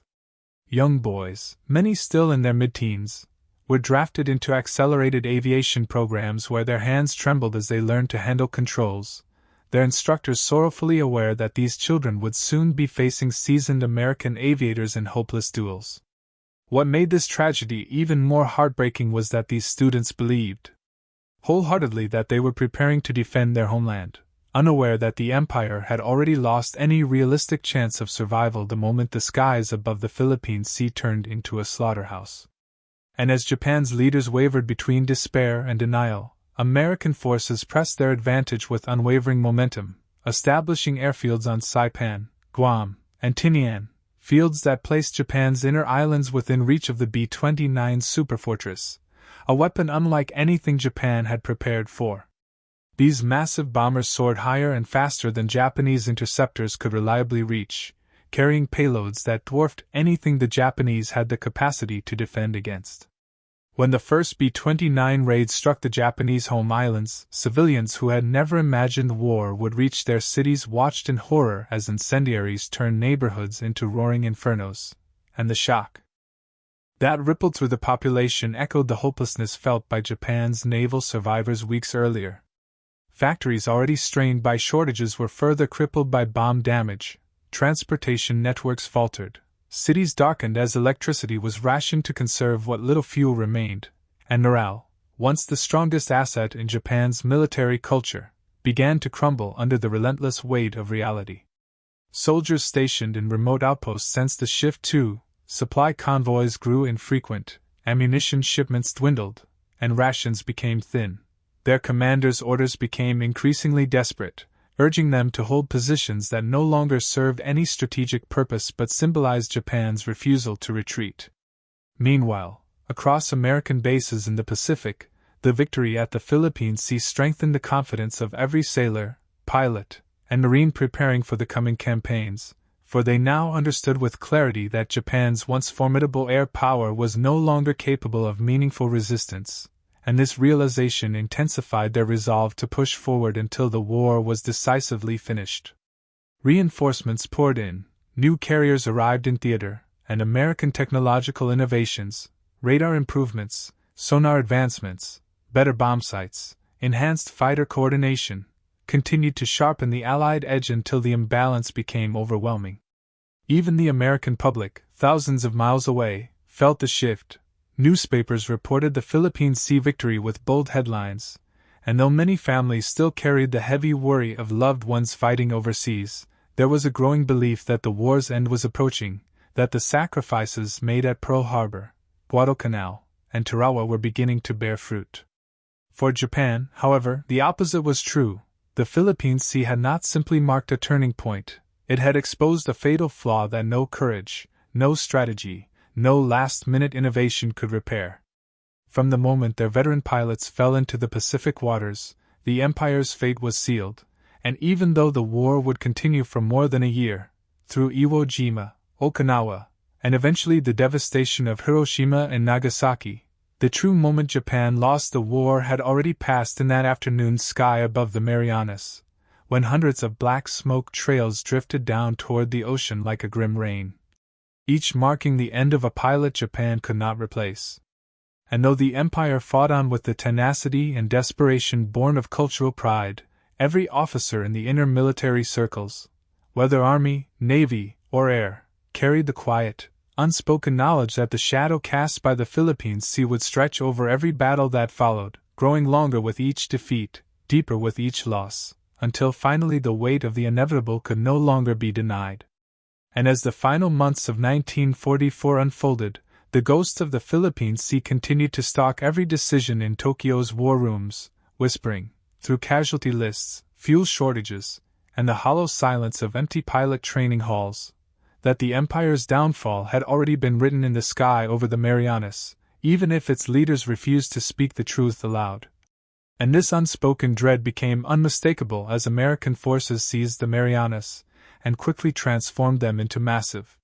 Young boys, many still in their mid-teens, were drafted into accelerated aviation programs where their hands trembled as they learned to handle controls, their instructors sorrowfully aware that these children would soon be facing seasoned American aviators in hopeless duels. What made this tragedy even more heartbreaking was that these students believed wholeheartedly that they were preparing to defend their homeland, unaware that the empire had already lost any realistic chance of survival the moment the skies above the Philippine Sea turned into a slaughterhouse. And as Japan's leaders wavered between despair and denial, American forces pressed their advantage with unwavering momentum, establishing airfields on Saipan, Guam, and Tinian, fields that placed Japan's inner islands within reach of the B-29 superfortress, a weapon unlike anything Japan had prepared for. These massive bombers soared higher and faster than Japanese interceptors could reliably reach, carrying payloads that dwarfed anything the Japanese had the capacity to defend against. When the first B-29 raid struck the Japanese home islands, civilians who had never imagined war would reach their cities watched in horror as incendiaries turned neighborhoods into roaring infernos, and the shock That rippled through the population echoed the hopelessness felt by Japan's naval survivors weeks earlier. Factories already strained by shortages were further crippled by bomb damage, transportation networks faltered, cities darkened as electricity was rationed to conserve what little fuel remained, and morale, once the strongest asset in Japan's military culture, began to crumble under the relentless weight of reality. Soldiers stationed in remote outposts sensed the shift too. Supply convoys grew infrequent, ammunition shipments dwindled, and rations became thin. Their commanders' orders became increasingly desperate, urging them to hold positions that no longer served any strategic purpose but symbolized Japan's refusal to retreat. Meanwhile, across American bases in the Pacific, the victory at the Philippine Sea strengthened the confidence of every sailor, pilot, and marine preparing for the coming campaigns, for they now understood with clarity that Japan's once formidable air power was no longer capable of meaningful resistance, and this realization intensified their resolve to push forward until the war was decisively finished. Reinforcements poured in, new carriers arrived in theater, and American technological innovations, radar improvements, sonar advancements, better bomb sights, enhanced fighter coordination, continued to sharpen the Allied edge until the imbalance became overwhelming. Even the American public, thousands of miles away, felt the shift. Newspapers reported the Philippine Sea victory with bold headlines, and though many families still carried the heavy worry of loved ones fighting overseas, there was a growing belief that the war's end was approaching, that the sacrifices made at Pearl Harbor, Guadalcanal, and Tarawa were beginning to bear fruit. For Japan, however, the opposite was true. The Philippine Sea had not simply marked a turning point, it had exposed a fatal flaw that no courage, no strategy, no last-minute innovation could repair. From the moment their veteran pilots fell into the Pacific waters, the Empire's fate was sealed, and even though the war would continue for more than a year, through Iwo Jima, Okinawa, and eventually the devastation of Hiroshima and Nagasaki, the true moment Japan lost the war had already passed in that afternoon's sky above the Marianas, when hundreds of black smoke trails drifted down toward the ocean like a grim rain, each marking the end of a pilot Japan could not replace. And though the Empire fought on with the tenacity and desperation born of cultural pride, every officer in the inner military circles, whether Army, Navy, or Air, carried the quiet, unspoken knowledge that the shadow cast by the Philippine Sea would stretch over every battle that followed, growing longer with each defeat, deeper with each loss, until finally the weight of the inevitable could no longer be denied. And as the final months of 1944 unfolded, the ghosts of the Philippine Sea continued to stalk every decision in Tokyo's war rooms, whispering, through casualty lists, fuel shortages, and the hollow silence of empty pilot training halls, that the Empire's downfall had already been written in the sky over the Marianas, even if its leaders refused to speak the truth aloud. And this unspoken dread became unmistakable as American forces seized the Marianas, and quickly transformed them into massive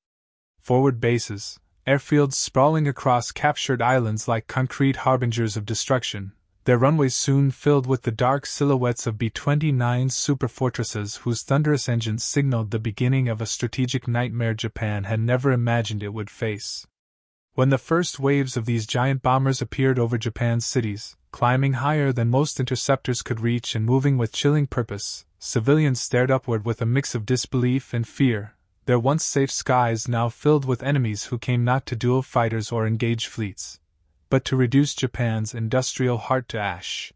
forward bases, airfields sprawling across captured islands like concrete harbingers of destruction, their runways soon filled with the dark silhouettes of B-29 superfortresses whose thunderous engines signaled the beginning of a strategic nightmare Japan had never imagined it would face. When the first waves of these giant bombers appeared over Japan's cities, climbing higher than most interceptors could reach and moving with chilling purpose, civilians stared upward with a mix of disbelief and fear, their once safe skies now filled with enemies who came not to duel fighters or engage fleets, but to reduce Japan's industrial heart to ash.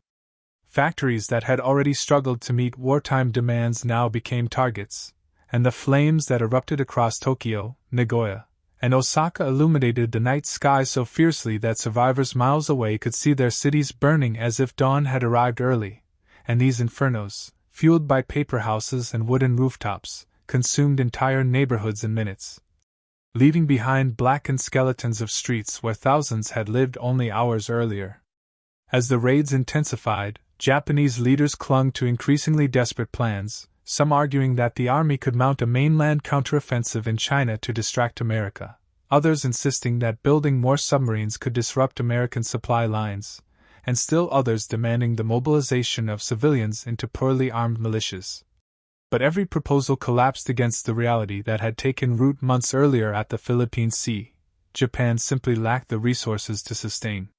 Factories that had already struggled to meet wartime demands now became targets, and the flames that erupted across Tokyo, Nagoya, and Osaka illuminated the night sky so fiercely that survivors miles away could see their cities burning as if dawn had arrived early, and these infernos, fueled by paper houses and wooden rooftops, consumed entire neighborhoods in minutes, leaving behind blackened skeletons of streets where thousands had lived only hours earlier. As the raids intensified, Japanese leaders clung to increasingly desperate plans, some arguing that the army could mount a mainland counteroffensive in China to distract America, others insisting that building more submarines could disrupt American supply lines, and still others demanding the mobilization of civilians into poorly armed militias. But every proposal collapsed against the reality that had taken root months earlier at the Philippine Sea. Japan simply lacked the resources to sustain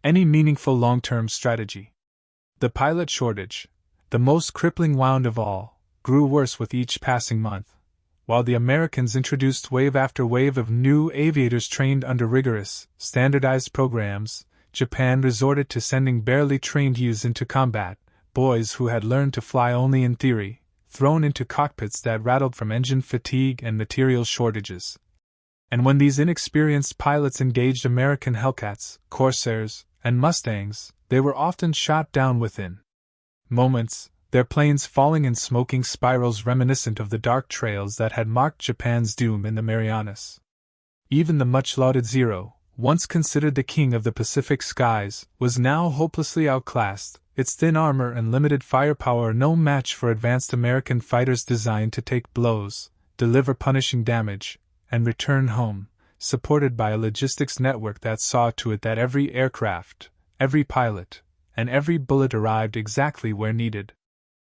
any meaningful long-term strategy. The pilot shortage, the most crippling wound of all, grew worse with each passing month. While the Americans introduced wave after wave of new aviators trained under rigorous, standardized programs, Japan resorted to sending barely trained youths into combat, boys who had learned to fly only in theory, thrown into cockpits that rattled from engine fatigue and material shortages. And when these inexperienced pilots engaged American Hellcats, Corsairs, and Mustangs, they were often shot down within moments, their planes falling in smoking spirals reminiscent of the dark trails that had marked Japan's doom in the Marianas. Even the much-lauded Zero, once considered the king of the Pacific skies, was now hopelessly outclassed, its thin armor and limited firepower no match for advanced American fighters designed to take blows, deliver punishing damage, and return home, supported by a logistics network that saw to it that every aircraft, every pilot, and every bullet arrived exactly where needed.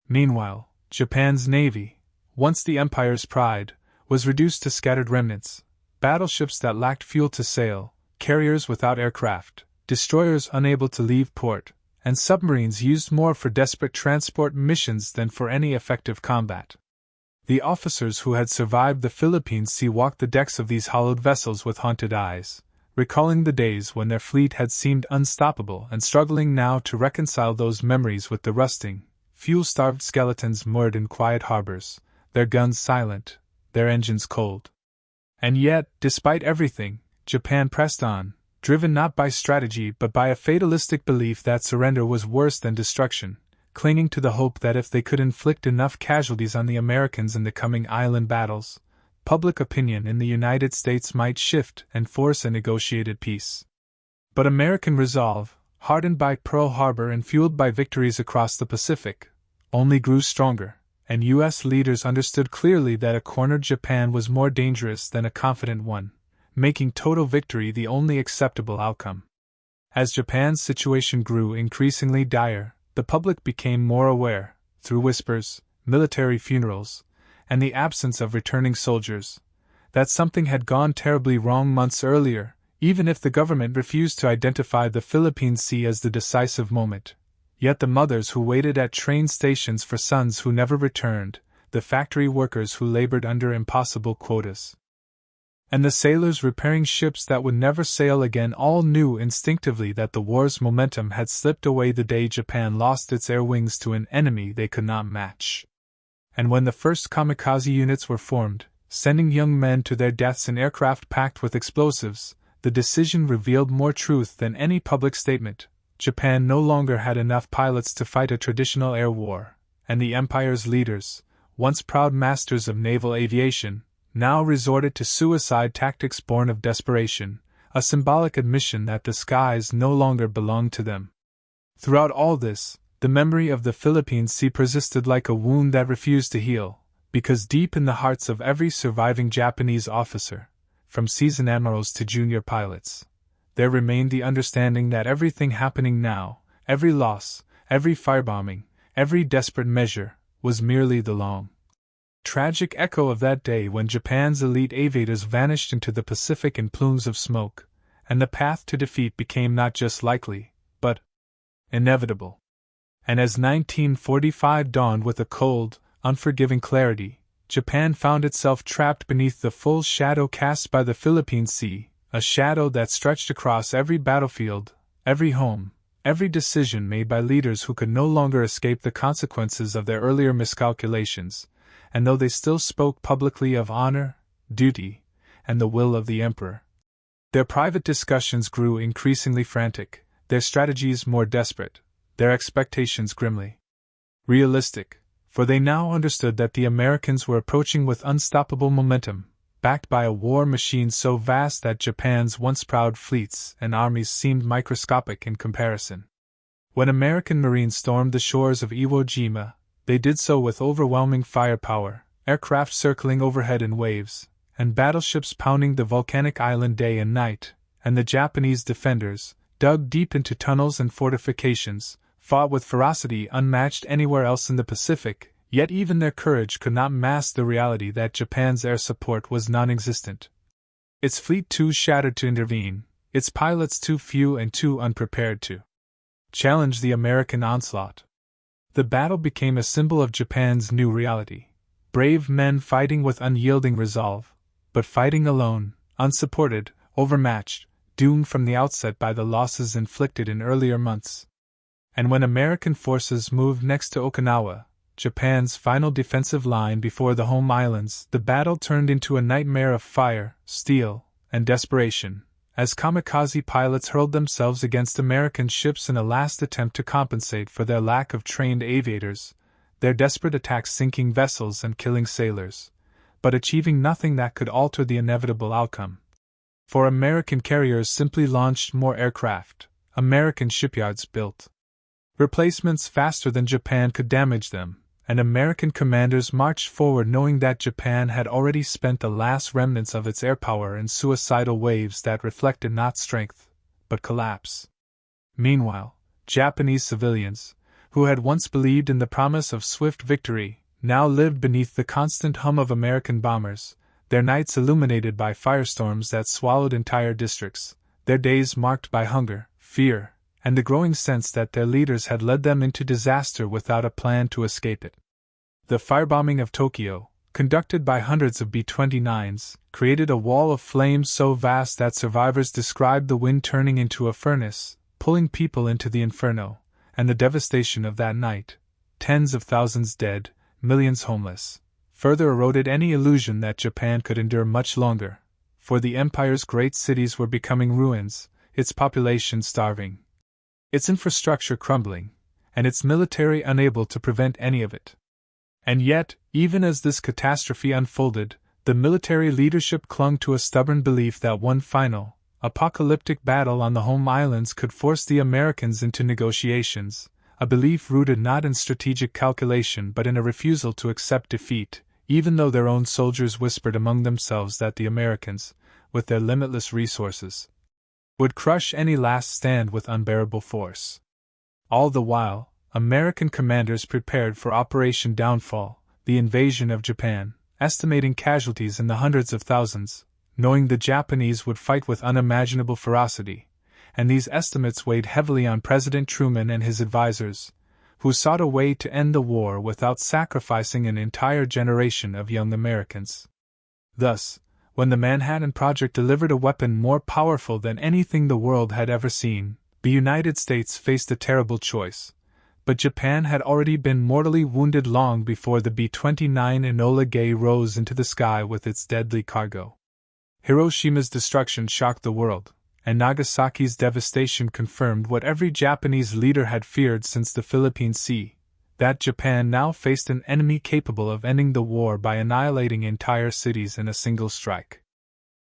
Meanwhile, Japan's navy, once the empire's pride, was reduced to scattered remnants, battleships that lacked fuel to sail, carriers without aircraft, destroyers unable to leave port, and submarines used more for desperate transport missions than for any effective combat. The officers who had survived the Philippine Sea walked the decks of these hollowed vessels with haunted eyes, recalling the days when their fleet had seemed unstoppable and struggling now to reconcile those memories with the rusting, fuel-starved skeletons moored in quiet harbors, their guns silent, their engines cold. And yet, despite everything, Japan pressed on, driven not by strategy but by a fatalistic belief that surrender was worse than destruction, clinging to the hope that if they could inflict enough casualties on the Americans in the coming island battles, public opinion in the United States might shift and force a negotiated peace. But American resolve, hardened by Pearl Harbor and fueled by victories across the Pacific, only grew stronger, and U.S. leaders understood clearly that a cornered Japan was more dangerous than a confident one, making total victory the only acceptable outcome. As Japan's situation grew increasingly dire, the public became more aware, through whispers, military funerals, and the absence of returning soldiers, that something had gone terribly wrong months earlier, even if the government refused to identify the Philippine Sea as the decisive moment. Yet the mothers who waited at train stations for sons who never returned, the factory workers who labored under impossible quotas, and the sailors repairing ships that would never sail again all knew instinctively that the war's momentum had slipped away the day Japan lost its air wings to an enemy they could not match. And when the first kamikaze units were formed, sending young men to their deaths in aircraft packed with explosives, the decision revealed more truth than any public statement. Japan no longer had enough pilots to fight a traditional air war, and the empire's leaders, once proud masters of naval aviation, now resorted to suicide tactics born of desperation, a symbolic admission that the skies no longer belonged to them. Throughout all this, the memory of the Philippine Sea persisted like a wound that refused to heal, because deep in the hearts of every surviving Japanese officer, from seasoned admirals to junior pilots, there remained the understanding that everything happening now, every loss, every firebombing, every desperate measure, was merely the long, tragic echo of that day when Japan's elite aviators vanished into the Pacific in plumes of smoke, and the path to defeat became not just likely, but inevitable. And as 1945 dawned with a cold, unforgiving clarity, Japan found itself trapped beneath the full shadow cast by the Philippine Sea, a shadow that stretched across every battlefield, every home, every decision made by leaders who could no longer escape the consequences of their earlier miscalculations, and though they still spoke publicly of honor, duty, and the will of the emperor, their private discussions grew increasingly frantic, their strategies more desperate, their expectations grimly realistic, for they now understood that the Americans were approaching with unstoppable momentum, backed by a war machine so vast that Japan's once proud fleets and armies seemed microscopic in comparison. When American Marines stormed the shores of Iwo Jima, they did so with overwhelming firepower, aircraft circling overhead in waves, and battleships pounding the volcanic island day and night, and the Japanese defenders, dug deep into tunnels and fortifications, fought with ferocity unmatched anywhere else in the Pacific. Yet even their courage could not mask the reality that Japan's air support was non-existent. its fleet too shattered to intervene, its pilots too few and too unprepared to challenge the American onslaught. The battle became a symbol of Japan's new reality. Brave men fighting with unyielding resolve, but fighting alone, unsupported, overmatched, doomed from the outset by the losses inflicted in earlier months. And when American forces moved next to Okinawa, Japan's final defensive line before the home islands, the battle turned into a nightmare of fire, steel, and desperation, as kamikaze pilots hurled themselves against American ships in a last attempt to compensate for their lack of trained aviators, their desperate attacks sinking vessels and killing sailors, but achieving nothing that could alter the inevitable outcome. For American carriers simply launched more aircraft, American shipyards built replacements faster than Japan could damage them, and American commanders marched forward knowing that Japan had already spent the last remnants of its air power in suicidal waves that reflected not strength, but collapse. Meanwhile, Japanese civilians, who had once believed in the promise of swift victory, now lived beneath the constant hum of American bombers, their nights illuminated by firestorms that swallowed entire districts, their days marked by hunger, fear, and the growing sense that their leaders had led them into disaster without a plan to escape it. The firebombing of Tokyo, conducted by hundreds of B-29s, created a wall of flames so vast that survivors described the wind turning into a furnace, pulling people into the inferno, and the devastation of that night, tens of thousands dead, millions homeless, further eroded any illusion that Japan could endure much longer, for the empire's great cities were becoming ruins, its population starving, its infrastructure crumbling, and its military unable to prevent any of it. And yet, even as this catastrophe unfolded, the military leadership clung to a stubborn belief that one final, apocalyptic battle on the home islands could force the Americans into negotiations, a belief rooted not in strategic calculation but in a refusal to accept defeat, even though their own soldiers whispered among themselves that the Americans, with their limitless resources, would crush any last stand with unbearable force. All the while, American commanders prepared for Operation Downfall, the invasion of Japan, estimating casualties in the hundreds of thousands, knowing the Japanese would fight with unimaginable ferocity, and these estimates weighed heavily on President Truman and his advisors, who sought a way to end the war without sacrificing an entire generation of young Americans. Thus, when the Manhattan Project delivered a weapon more powerful than anything the world had ever seen, the United States faced a terrible choice. But Japan had already been mortally wounded long before the B-29 Enola Gay rose into the sky with its deadly cargo. Hiroshima's destruction shocked the world, and Nagasaki's devastation confirmed what every Japanese leader had feared since the Philippine Sea, that Japan now faced an enemy capable of ending the war by annihilating entire cities in a single strike.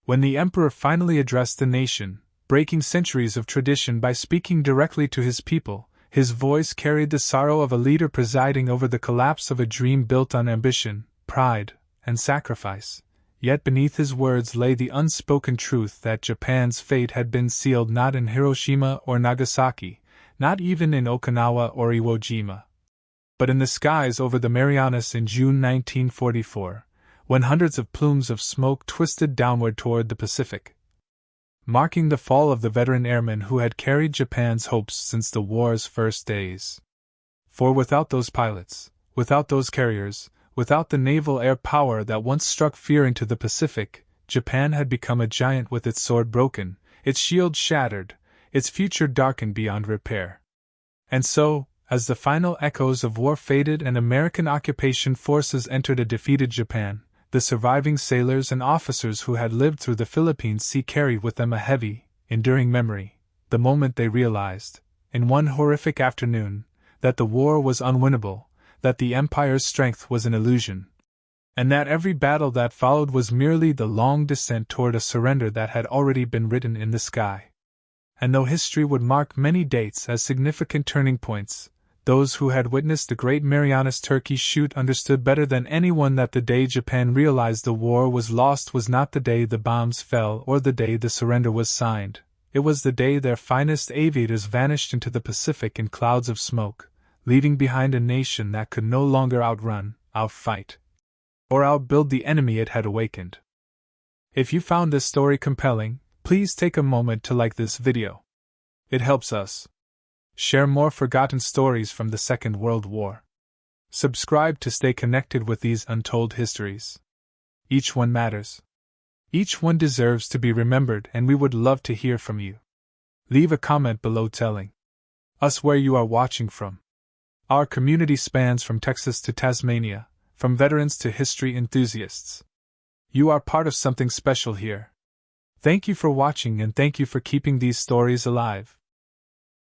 When the emperor finally addressed the nation, breaking centuries of tradition by speaking directly to his people, his voice carried the sorrow of a leader presiding over the collapse of a dream built on ambition, pride, and sacrifice. Yet beneath his words lay the unspoken truth that Japan's fate had been sealed not in Hiroshima or Nagasaki, not even in Okinawa or Iwo Jima, but in the skies over the Marianas in June 1944, when hundreds of plumes of smoke twisted downward toward the Pacific, marking the fall of the veteran airmen who had carried Japan's hopes since the war's first days. For without those pilots, without those carriers, without the naval air power that once struck fear into the Pacific, Japan had become a giant with its sword broken, its shield shattered, its future darkened beyond repair. And so, as the final echoes of war faded and American occupation forces entered a defeated Japan, the surviving sailors and officers who had lived through the Philippine Sea carried with them a heavy, enduring memory, the moment they realized, in one horrific afternoon, that the war was unwinnable, that the Empire's strength was an illusion, and that every battle that followed was merely the long descent toward a surrender that had already been written in the sky. And though history would mark many dates as significant turning points, those who had witnessed the Great Marianas Turkey Shoot understood better than anyone that the day Japan realized the war was lost was not the day the bombs fell or the day the surrender was signed. It was the day their finest aviators vanished into the Pacific in clouds of smoke, leaving behind a nation that could no longer outrun, outfight, or outbuild the enemy it had awakened. If you found this story compelling, please take a moment to like this video. It helps us share more forgotten stories from the Second World War. Subscribe to stay connected with these untold histories. Each one matters. Each one deserves to be remembered, and we would love to hear from you. Leave a comment below telling us where you are watching from. Our community spans from Texas to Tasmania, from veterans to history enthusiasts. You are part of something special here. Thank you for watching, and thank you for keeping these stories alive.